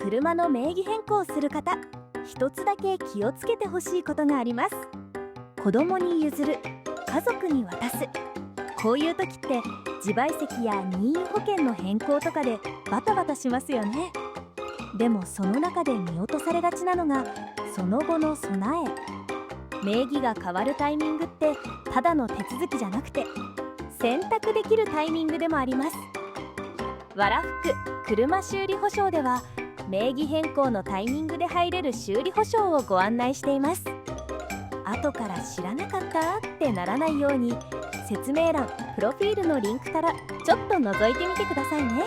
車の名義変更をする方、一つだけ気をつけてほしいことがあります。子供に譲る、家族に渡す、こういう時って自賠責や任意保険の変更とかでバタバタしますよね。でもその中で見落とされがちなのがその後の備え。名義が変わるタイミングってただの手続きじゃなくて選択できるタイミングでもあります。わらふく車修理保証では名義変更のタイミングで入れる修理保証をご案内しています。後から知らなかったってならないように説明欄、プロフィールのリンクからちょっと覗いてみてくださいね。